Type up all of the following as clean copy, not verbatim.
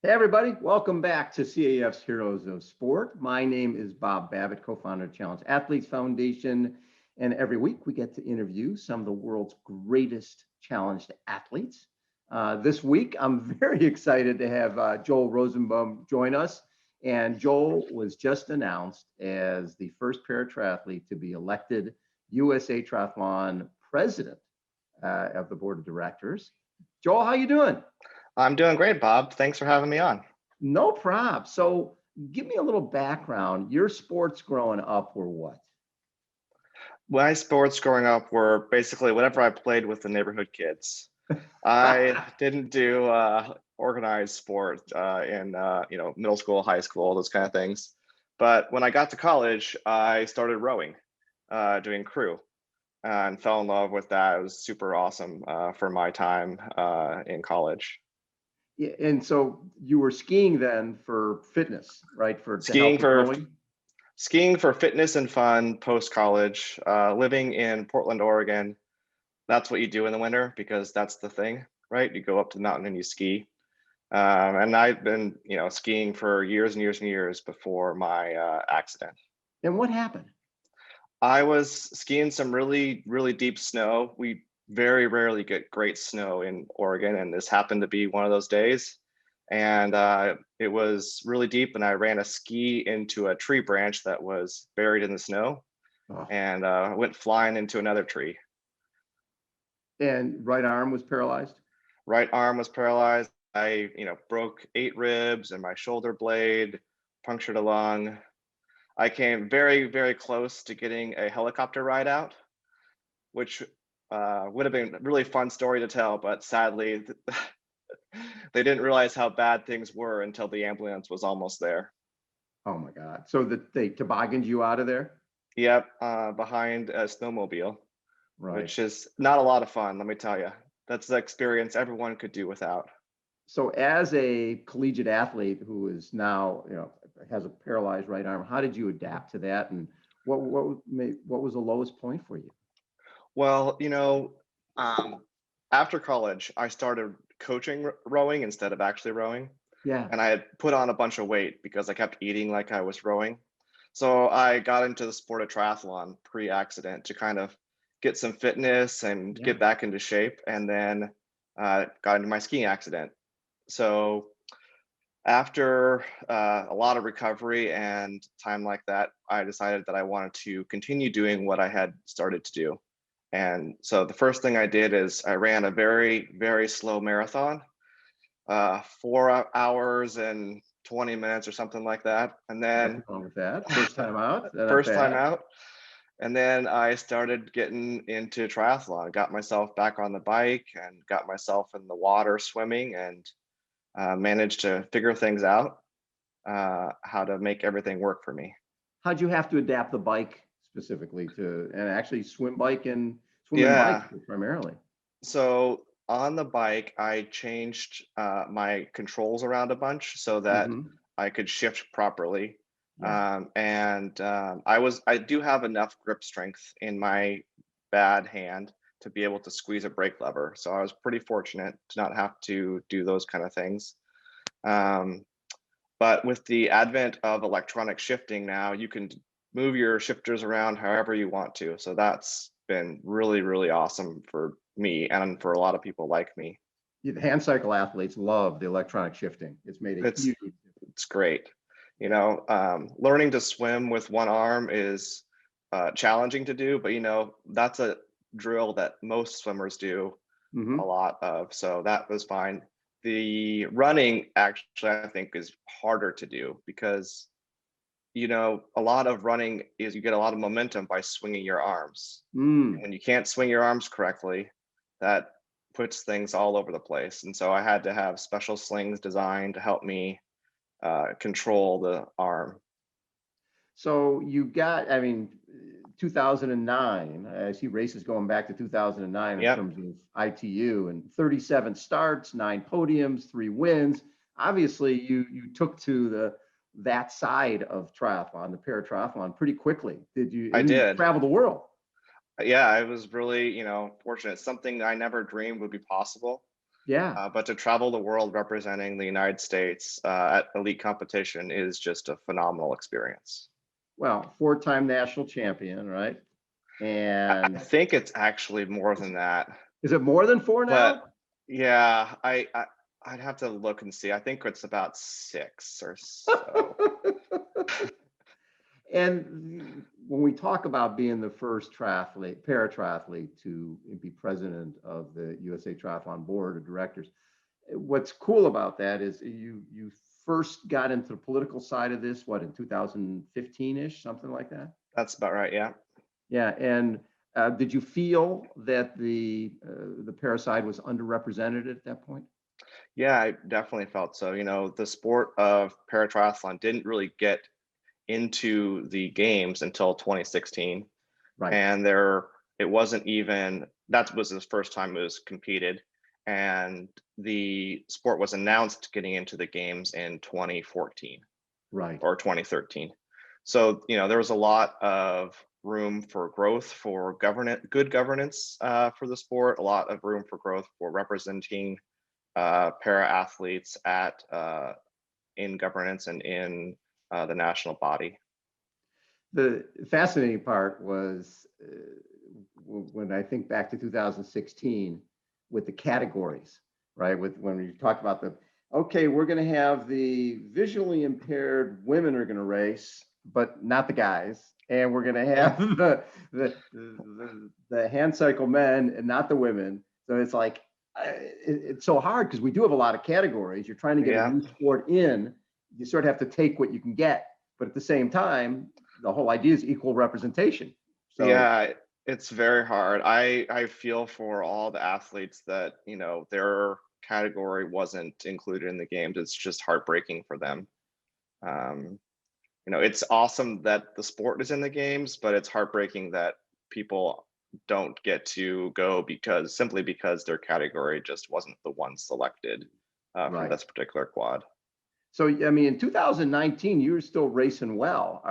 Hey everybody, welcome back to CAF's Heroes of Sport. My name is Bob Babbitt, co-founder of Challenge Athletes Foundation, and every week we get to interview some of the world's greatest challenged athletes. This week I'm very excited to have Joel Rosinbum join us, and Joel was just announced as the first paratriathlete to be elected USA Triathlon president of the board of directors. Joel, how you doing? I'm doing great, Bob. Thanks for having me on. No problem. So give me a little background. Your sports growing up were what? My sports growing up were basically whatever I played with the neighborhood kids. I didn't do organized sport in middle school, high school, those kind of things. But when I got to college, I started rowing, doing crew, and fell in love with that. It was super awesome for my time in college. Yeah, and so you were skiing then for fitness, right? To Skiing help with for rowing? skiing for fitness and fun post college. Living in Portland, Oregon. That's what you do in the winter because that's the thing, right? You go up to the mountain and you ski. And I've been, skiing for years and years and years before my accident. And what happened? I was skiing some really, really deep snow. We very rarely get great snow in Oregon, and this happened to be one of those days. And it was really deep, and I ran a ski into a tree branch that was buried in the snow, and went flying into another tree. And right arm was paralyzed? Right arm was paralyzed. I, broke 8 ribs and my shoulder blade, punctured a lung. I came very, very close to getting a helicopter ride out, which would have been a really fun story to tell, but sadly, they didn't realize how bad things were until the ambulance was almost there. Oh my God. So they tobogganed you out of there? Yep, behind a snowmobile, Right. which is not a lot of fun, let me tell you. That's the experience everyone could do without. So as a collegiate athlete who is now, has a paralyzed right arm, how did you adapt to that? And what was the lowest point for you? Well, after college, I started coaching rowing instead of actually rowing. Yeah. And I had put on a bunch of weight because I kept eating like I was rowing. So I got into the sport of triathlon pre-accident to kind of get some fitness and get back into shape, and then got into my skiing accident. So after a lot of recovery and time like that, I decided that I wanted to continue doing what I had started to do. And so the first thing I did is I ran a very, very slow marathon, 4 hours and 20 minutes or something like that. And then nothing wrong with that. First time out. first time out. And then I started getting into triathlon, got myself back on the bike and got myself in the water swimming, and managed to figure things out, how to make everything work for me. How'd you have to adapt the bike specifically to, and actually swim bike and Yeah. bike primarily? So on the bike, I changed my controls around a bunch so that I could shift properly. Yeah. I do have enough grip strength in my bad hand to be able to squeeze a brake lever. So I was pretty fortunate to not have to do those kind of things. But with the advent of electronic shifting now, you can move your shifters around however you want to. So that's been really, really awesome for me and for a lot of people like me. The hand cycle athletes love the electronic shifting. It's made a huge difference. It's great. Learning to swim with one arm is challenging to do, but that's a drill that most swimmers do a lot of. So that was fine. The running actually, I think, is harder to do because a lot of running is you get a lot of momentum by swinging your arms. When you can't swing your arms correctly, that puts things all over the place. And so I had to have special slings designed to help me control the arm. So you got, 2009, I see races going back to 2009 in terms of ITU, and 37 starts, 9 podiums, 3 wins. Obviously, you took to that side of triathlon, the paratriathlon, pretty quickly. Did you? I did. Travel the world. Yeah, I was really, fortunate. Something I never dreamed would be possible. Yeah. But to travel the world representing the United States at elite competition is just a phenomenal experience. Well, four-time national champion, right? I And think it's actually more than that, is it more than four but now? yeah, I'd have to look and see. I think it's about 6 or so. And when we talk about being the first triathlete, paratriathlete to be president of the USA Triathlon Board of Directors, what's cool about that is you first got into the political side of this, what, in 2015-ish, something like that? That's about right. Yeah. Yeah, and did you feel that the parasite was underrepresented at that point? Yeah, I definitely felt so. You know, the sport of paratriathlon didn't really get into the games until 2016, Right, and it wasn't even that was the first time it was competed, and the sport was announced getting into the games in 2014 right. or 2013. So you know there was a lot of room for growth for good governance for the sport, a lot of room for growth for representing para athletes at in governance and in the national body. The fascinating part was when I think back to 2016 with the categories, right? With when we talked about okay, we're going to have the visually impaired women are going to race, but not the guys, and we're going to have the hand cycle men and not the women. So it's like it's so hard because we do have a lot of categories. You're trying to get a Yeah, new sport in. You sort of have to take what you can get, but at the same time, the whole idea is equal representation. So yeah, it's very hard. I feel for all the athletes that you know their category wasn't included in the games. It's just heartbreaking for them. Um, you know, it's awesome that the sport is in the games, but it's heartbreaking that people don't get to go simply because their category just wasn't the one selected for right. this particular quad. So I mean, in 2019, you were still racing well.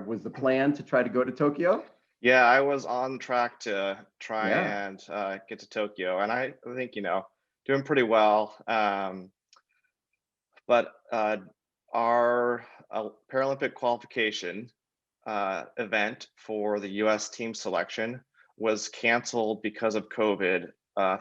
Was the plan to try to go to Tokyo? Yeah, I was on track to try Yeah. and get to Tokyo, and I think you know doing pretty well. But our Paralympic qualification event for the U.S. team selection was canceled because of COVID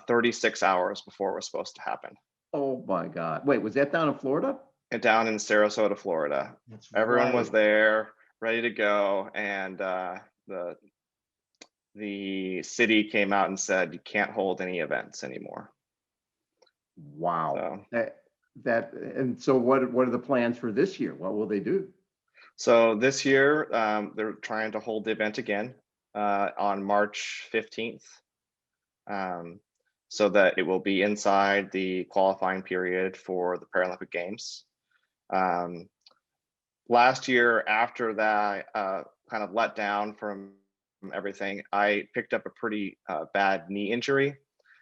36 hours before it was supposed to happen. Oh my God. Wait, was that down in Florida? And down in Sarasota, Florida, That's everyone was right. there, ready to go, and the city came out and said you can't hold any events anymore. Wow. So, And so what are the plans for this year? What will they do? so this year they're trying to hold the event again on March 15th, so that it will be inside the qualifying period for the Paralympic Games. Um, Last year, after that kind of let down from everything, I picked up a pretty bad knee injury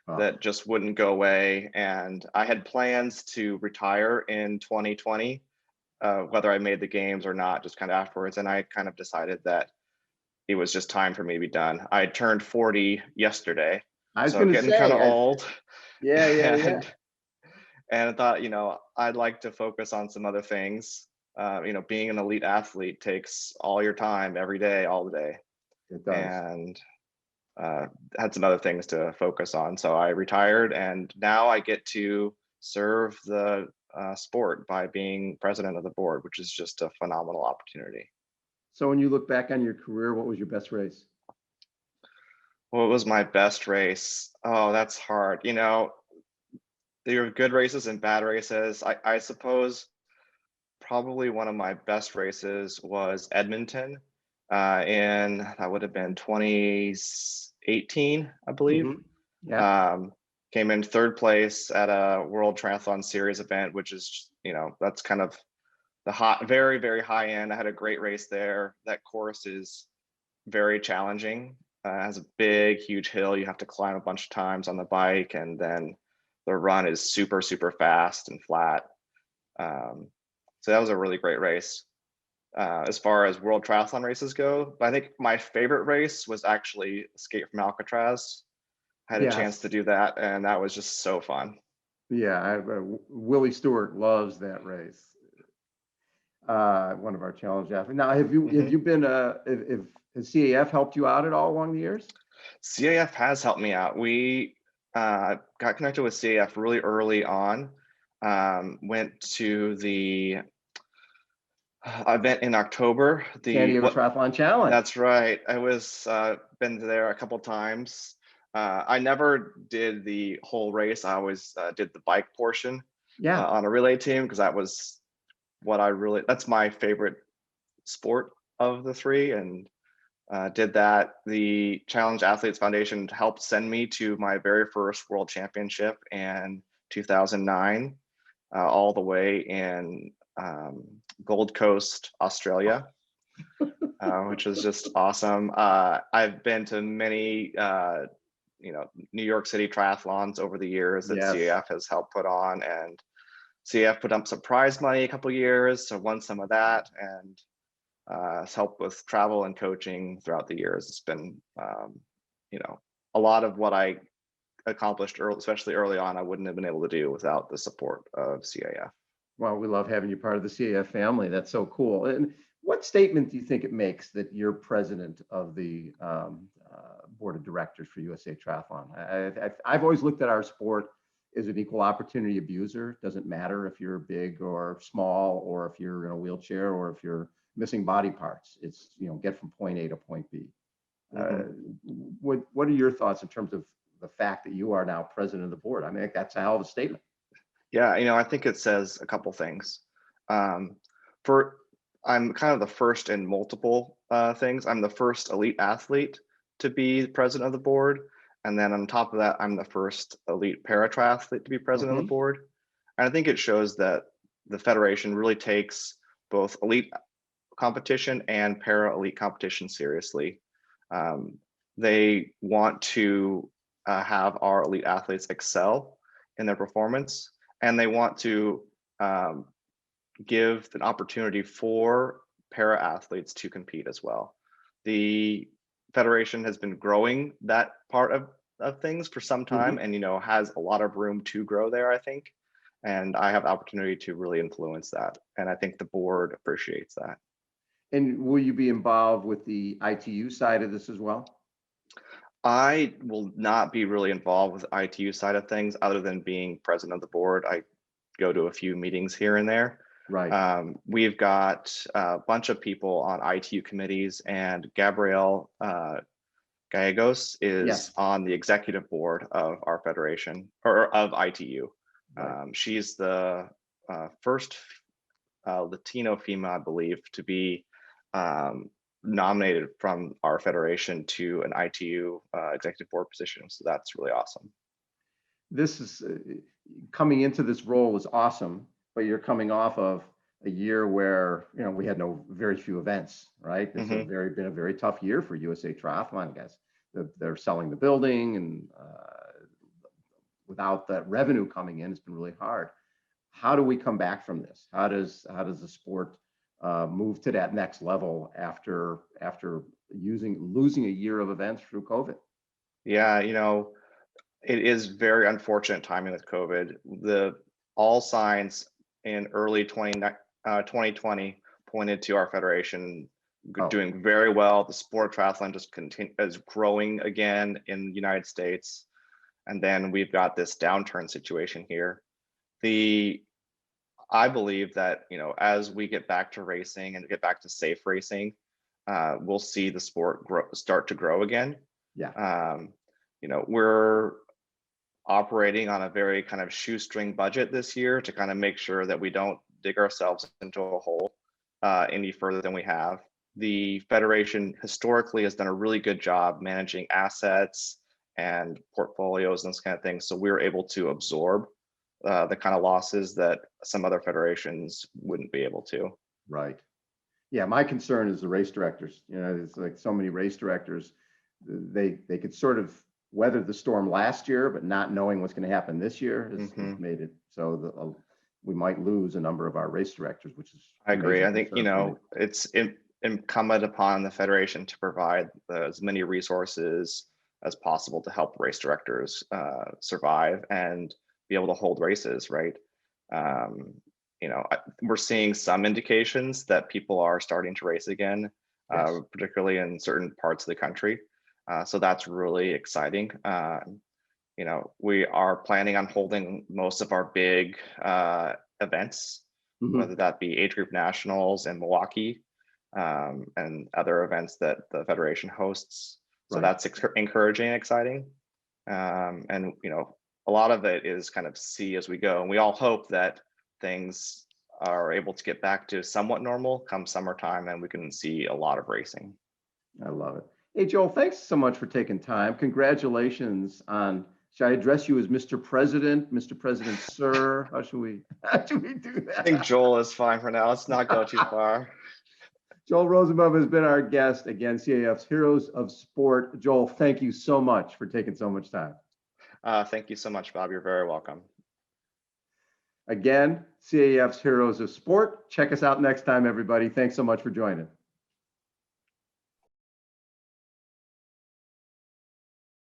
Oh, that just wouldn't go away. And I had plans to retire in 2020, whether I made the games or not, just kind of afterwards. And I kind of decided that it was just time for me to be done. I turned 40 yesterday, I was so going to getting kind say, of old. yeah, yeah, yeah. And I thought, you know, I'd like to focus on some other things. You know, being an elite athlete takes all your time every day, all the day, It does. and had some other things to focus on. So I retired, and now I get to serve the sport by being president of the board, which is just a phenomenal opportunity. So when you look back on your career, what was your best race? What was my best race? Oh, that's hard. You know, there are good races and bad races. I suppose probably one of my best races was Edmonton in that would have been 2018, I believe. Hmm. Yeah. Um, Came in third place at a World Triathlon Series event, which is, you know, that's kind of the hot, very, very high end. I had a great race there. That course is very challenging. Has a big, huge hill you have to climb a bunch of times on the bike, and then the run is super, super fast and flat. Um, so that was a really great race. As far as world triathlon races go, but I think my favorite race was actually Escape from Alcatraz. had a chance to Yes. do that, and that was just so fun. Yeah. Willie Stewart loves that race. One of our challenge athletes. Now, have Mhm. you been if has CAF helped you out at all along the years? CAF has helped me out. We got connected with CAF really early on. Went to the event in October. San Diego Triathlon Challenge. That's right. I was been there a couple times. I never did the whole race. I always did the bike portion Yeah. on a relay team because that was what that's my favorite sport of the three, and did that. The Challenge Athletes Foundation helped send me to my very first World Championship in 2009, all the way in Gold Coast, Australia, which is just awesome. I've been to many, New York City triathlons over the years that Yes. CAF has helped put on, and CAF put up some prize money a couple years, so won some of that, and has helped with travel and coaching throughout the years. It's been, a lot of what I accomplished early, especially early on, I wouldn't have been able to do without the support of CAF. Well, we love having you part of the CAF family. That's so cool. And what statement do you think it makes that you're president of the board of directors for USA Triathlon? I've always looked at our sport as an equal opportunity abuser. It doesn't matter if you're big or small, or if you're in a wheelchair, or if you're missing body parts. It's, get from point A to point B. Mm-hmm. What are your thoughts in terms of the fact that you are now president of the board? I mean, that's a hell of a statement. Yeah, I think it says a couple things. Um, for I'm kind of the first in multiple things. I'm the first elite athlete to be president of the board, and then on top of that, I'm the first elite paratriathlete to be president of the Mhm. board. And I think it shows that the federation really takes both elite competition and para elite competition seriously. Um, they want to have our elite athletes excel in their performance, and they want to um, give an opportunity for para athletes to compete as well. The federation has been growing that part of things for some time, Mhm. and has a lot of room to grow there, I think. And I have the opportunity to really influence that, and I think the board appreciates that. And will you be involved with the ITU side of this as well? I will not be really involved with the ITU side of things other than being president of the board. I go to a few meetings here and there. Right. We've got a bunch of people on ITU committees, and Gabrielle Gallegos is Yes. on the executive board of our federation, or of ITU. Right. She's the first Latino female, I believe, to be nominated from our federation to an ITU executive board position. So that's really awesome. This is coming into this role is awesome, but you're coming off of a year where we had very few events, right? It's Mm-hmm. been a very tough year for USA Triathlon guys. They're selling the building, and without that revenue coming in, it's been really hard. How do we come back from this? How does the sport move to that next level after losing a year of events through COVID? Yeah, it is very unfortunate timing with COVID. All signs in early 2020 pointed to our federation Oh, doing very well. The sport of triathlon just is growing again in the United States. And then we've got this downturn situation here. I believe that, as we get back to racing and get back to safe racing, we'll see the sport start to grow again. yeah. We're operating on a very kind of shoestring budget this year to kind of make sure that we don't dig ourselves into a hole any further than we have. The federation historically has done a really good job managing assets and portfolios and this kind of thing. So we were able to absorb the kind of losses that some other federations wouldn't be able to. Right. Yeah, my concern is the race directors. It's like so many race directors, they could sort of weather the storm last year, but not knowing what's going to happen this year has made it so we might lose a number of our race directors, which is I a agree. major I think, concern for me. it's incumbent upon the federation to provide as many resources as possible to help race directors survive and be able to hold races, right? We're seeing some indications that people are starting to race again, Yes. particularly in certain parts of the country. So that's really exciting. We are planning on holding most of our big events, whether that be age group nationals in Milwaukee and other events that the federation hosts. So that's encouraging and exciting. And a lot of it is kind of see as we go. And we all hope that things are able to get back to somewhat normal come summertime, and we can see a lot of racing. I love it. Hey, Joel, thanks so much for taking time. Congratulations on, should I address you as Mr. President, Mr. President, sir? How should we do that? I think Joel is fine for now. Let's not go too far. Joel Rosinbum has been our guest, again, CAF's Heroes of Sport. Joel, thank you so much for taking so much time. Thank you so much, Bob. You're very welcome. Again, CAF's Heroes of Sport. Check us out next time, everybody. Thanks so much for joining.